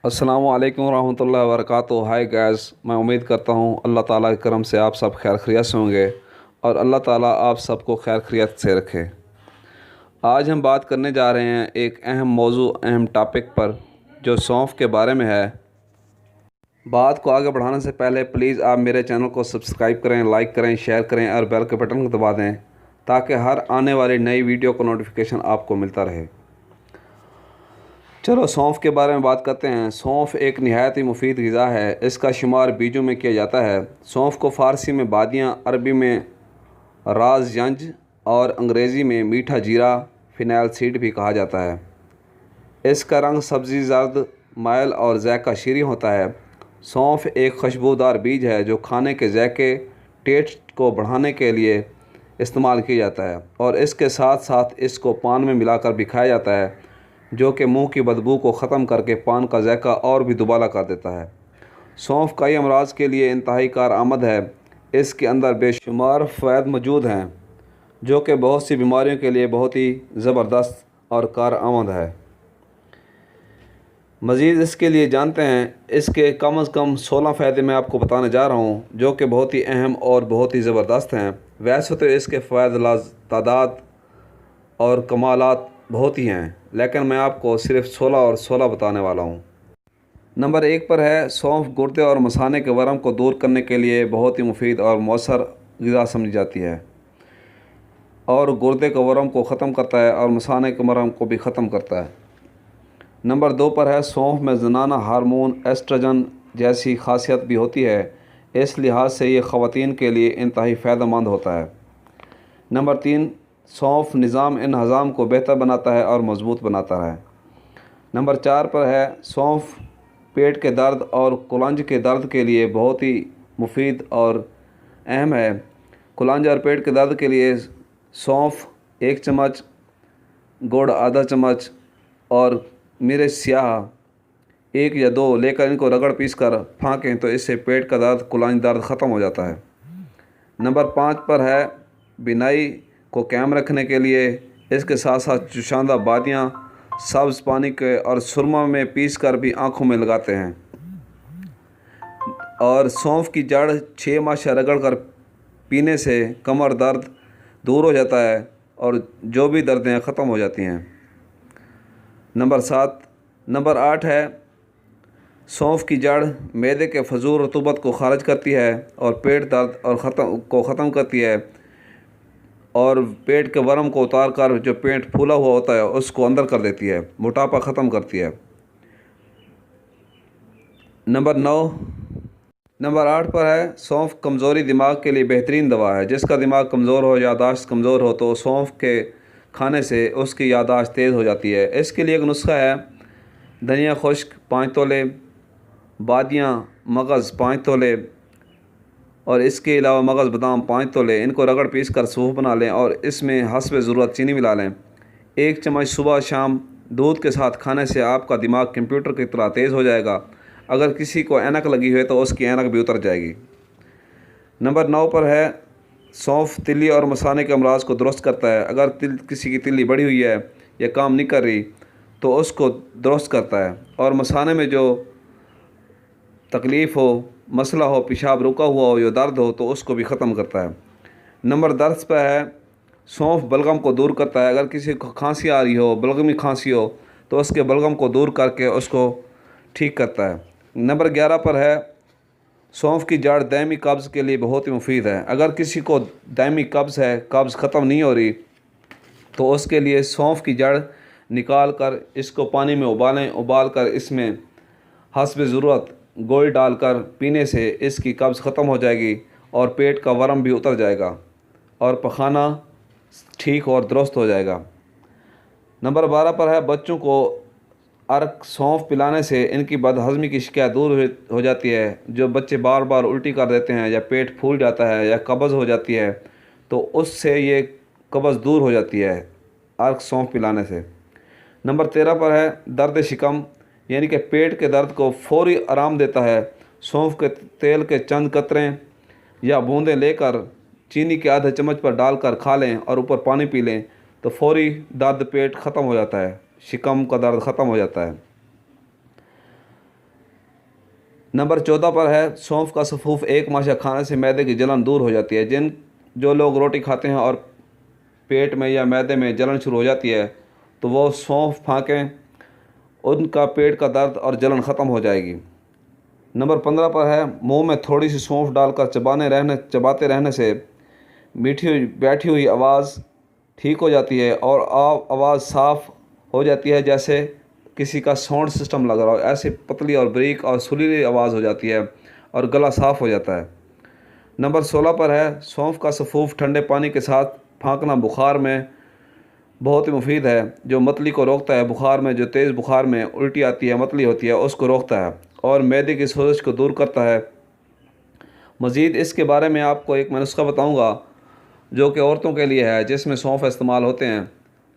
अस्सलामु अलैकुम रहमतुल्लाहि व बरकातुहू। हाय गाइस, मैं उम्मीद करता हूँ अल्लाह ताला के करम से आप सब खैर खैरियत से होंगे और अल्लाह ताला आप सबको खैर खैरियत से रखे। आज हम बात करने जा रहे हैं एक अहम मौजू, अहम टॉपिक पर, जो सौंफ के बारे में है। बात को आगे बढ़ाने से पहले प्लीज़ आप मेरे चैनल को सब्सक्राइब करें, लाइक करें, शेयर करें और बेल के बटन को दबा दें ताकि हर आने वाली नई वीडियो का नोटिफिकेशन आपको मिलता रहे। चलो सौंफ के बारे में बात करते हैं। सौंफ एक नहायत ही मुफीद ग़िज़ा है। इसका शुमार बीजों में किया जाता है। सौंफ को फ़ारसी में बादियाँ, अरबी में राज़यंज और अंग्रेज़ी में मीठा जीरा, फ़िनाइल सीड भी कहा जाता है। इसका रंग सब्ज़ी जर्द, माइल और ज़ायका शीरीं होता है। सौंफ एक खुशबूदार बीज है जो खाने के ज़ायके, टेस्ट को बढ़ाने के लिए इस्तेमाल किया जाता है और इसके साथ साथ इसको पान में मिलाकर भी खाया जाता है, जो कि मुंह की बदबू को ख़त्म करके पान का ज़ायका और भी दुबाला कर देता है। सौंफ कई अमराज़ के लिए इंतहाई कारआमद है। इसके अंदर बेशुमार फ़वाइद मौजूद हैं जो कि बहुत सी बीमारियों के लिए बहुत ही ज़बरदस्त और कारआमद है। मज़ीद इसके लिए जानते हैं, इसके कम से कम 16 फ़ायदे मैं आपको बताने जा रहा हूँ जो कि बहुत ही अहम और बहुत ही ज़बरदस्त हैं। वैसे तो इसके फ़वाइद तादाद और कमालात बहुत ही हैं, लेकिन मैं आपको सिर्फ 16 और 16 बताने वाला हूँ। नंबर 1 पर है, सौंफ गुर्दे और मसाने के वर्म को दूर करने के लिए बहुत ही मुफीद और मौसर ग़िज़ा समझी जाती है और गुर्दे के वर्म को ख़त्म करता है और मसाने के वर्म को भी ख़त्म करता है। नंबर 2 पर है, सौंफ में ज़नाना हार्मोन एस्ट्रोजन जैसी खासियत भी होती है। इस लिहाज से ये ख़वातीन के लिए इंतहाई फ़ायदेमंद होता है। नंबर 3, सौंफ निज़ाम इन्हज़ाम को बेहतर बनाता है और मज़बूत बनाता है। नंबर 4 पर है, सौंफ पेट के दर्द और कुलंज के दर्द के लिए बहुत ही मुफीद और अहम है। कुलंज और पेट के दर्द के लिए सौंफ 1 चम्मच, गुड़ आधा चम्मच और मिर्च स्याह 1 या 2 लेकर इनको रगड़ पीस कर फाँकें तो इससे पेट का दर्द, कुलंज दर्द ख़त्म हो जाता है। नंबर 5 पर है, बिनाई को कायम रखने के लिए इसके साथ साथ जुशांदा बादियाँ सब्ज़ पानी के और सुरमा में पीस कर भी आँखों में लगाते हैं। और सौंफ की जड़ 6 माह रगड़ कर पीने से कमर दर्द दूर हो जाता है और जो भी दर्दें ख़त्म हो जाती हैं। नंबर 8 है, सौंफ की जड़ मैदे के फजूल रतूबत को खारिज करती है और पेट दर्द और ख़त्म करती है और पेट के वर्म को उतार कर जो पेट फूला हुआ होता है उसको अंदर कर देती है, मोटापा ख़त्म करती है। नंबर 8 पर है, सौंफ कमज़ोरी दिमाग के लिए बेहतरीन दवा है। जिसका दिमाग कमज़ोर हो, यादाश्त कमज़ोर हो तो सौंफ के खाने से उसकी यादाश्त तेज़ हो जाती है। इसके लिए एक नुस्खा है, धनिया खुश्क 5 तोले, बादियाँ मगज़ 5 तोले और इसके अलावा मगज़ बादाम 5 तोले, इनको रगड़ पीस कर सूप बना लें और इसमें हस्ब ज़रूरत चीनी मिला लें। 1 चम्मच सुबह शाम दूध के साथ खाने से आपका दिमाग कंप्यूटर की तरह तेज़ हो जाएगा। अगर किसी को ऐनक लगी हुई है तो उसकी ऐनक भी उतर जाएगी। नंबर 9 पर है, सौंफ तिल्ली और मसाने के अमराज को दुरुस्त करता है। अगर किसी की तिल्ली बढ़ी हुई है या काम नहीं कर रही तो उसको दुरुस्त करता है और मसाने में जो तकलीफ़ हो, मसला हो, पेशाब रुका हुआ हो या दर्द हो तो उसको भी ख़त्म करता है। नंबर 10 पर है, सौंफ बलगम को दूर करता है। अगर किसी को खांसी आ रही हो, बलगमी खांसी हो तो उसके बलगम को दूर करके उसको ठीक करता है। नंबर 11 पर है, सौंफ की जड़ दायमी कब्ज़ के लिए बहुत ही मुफीद है। अगर किसी को दायमी कब्ज़ है, कब्ज़ ख़त्म नहीं हो रही तो उसके लिए सौंफ की जड़ निकाल कर इसको पानी में उबाल कर इसमें हस्ब ज़रूरत गुड़ डालकर पीने से इसकी कब्ज़ ख़त्म हो जाएगी और पेट का वर्म भी उतर जाएगा और पखाना ठीक और दुरुस्त हो जाएगा। नंबर 12 पर है, बच्चों को अर्क सौंफ पिलाने से इनकी बदहज़मी की शिकायत दूर हो जाती है। जो बच्चे बार बार उल्टी कर देते हैं या पेट फूल जाता है या कब्ज़ हो जाती है तो उससे ये कब्ज़ दूर हो जाती है अर्क सौंफ पिलाने से। नंबर 13 पर है, दर्द शिकम यानी कि पेट के दर्द को फौरी आराम देता है। सौंफ के तेल के चंद कतरें या बूंदें लेकर चीनी के आधे चम्मच पर डालकर खा लें और ऊपर पानी पी लें तो फौरी दर्द पेट ख़त्म हो जाता है, शिकम का दर्द ख़त्म हो जाता है। نمبر 14 پر ہے سونف کا سفوف ایک ماشہ کھانے سے معدے کی جلن دور ہو جاتی ہے۔ جو لوگ روٹی کھاتے ہیں اور پیٹ میں یا معدے میں جلن شروع ہو جاتی ہے تو وہ سونف پھانکیں، ان کا پیٹ کا درد اور جلن ختم ہو جائے گی۔ نمبر 15 پر ہے منہ میں تھوڑی سی سونف ڈال کر چباتے رہنے سے بیٹھی ہوئی آواز ٹھیک ہو جاتی ہے اور آواز صاف ہو جاتی ہے، جیسے کسی کا ساؤنڈ سسٹم لگ رہا ہو، ایسے پتلی اور بریک اور سریلی آواز ہو جاتی ہے اور گلا صاف ہو جاتا ہے۔ نمبر 16 پر ہے سونف کا سفوف ٹھنڈے پانی کے ساتھ پھانکنا بخار میں بہت ہی مفید ہے، جو متلی کو روکتا ہے۔ بخار میں جو تیز بخار میں الٹی آتی ہے، متلی ہوتی ہے، اس کو روکتا ہے اور معدے کی سوزش کو دور کرتا ہے۔ مزید اس کے بارے میں آپ کو ایک میں نسخہ بتاؤں گا جو کہ عورتوں کے لیے ہے، جس میں سونف استعمال ہوتے ہیں،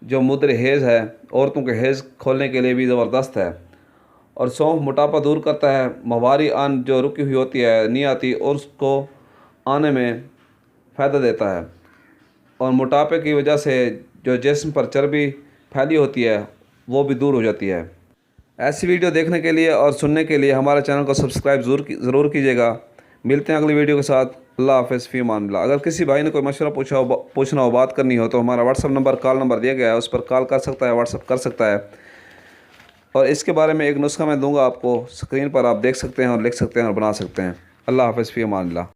جو مدر حیض ہے، عورتوں کے حیض کھولنے کے لیے بھی زبردست ہے۔ اور سونف موٹاپا دور کرتا ہے، ماہواری آن جو رکی ہوئی ہوتی ہے، نہیں آتی، اور اس کو آنے میں فائدہ دیتا ہے، اور موٹاپے کی وجہ سے جو جسم پر چربی پھیلی ہوتی ہے وہ بھی دور ہو جاتی ہے۔ ایسی ویڈیو دیکھنے کے لیے اور سننے کے لیے ہمارے چینل کو سبسکرائب ضرور کیجیے گا۔ ملتے ہیں اگلی ویڈیو کے ساتھ۔ اللہ حافظ، فی امان اللہ۔ اگر کسی بھائی نے کوئی مشورہ پوچھنا ہو، بات کرنی ہو تو ہمارا what's app number, call number دیا گیا ہے، اس پر کال کر سکتا ہے، واٹس ایپ کر سکتا ہے۔ اور اس کے بارے میں ایک نسخہ میں دوں گا آپ کو، اسکرین پر آپ دیکھ سکتے ہیں اور لکھ سکتے ہیں اور بنا سکتے ہیں۔ اللہ حافظ، فی امان اللہ۔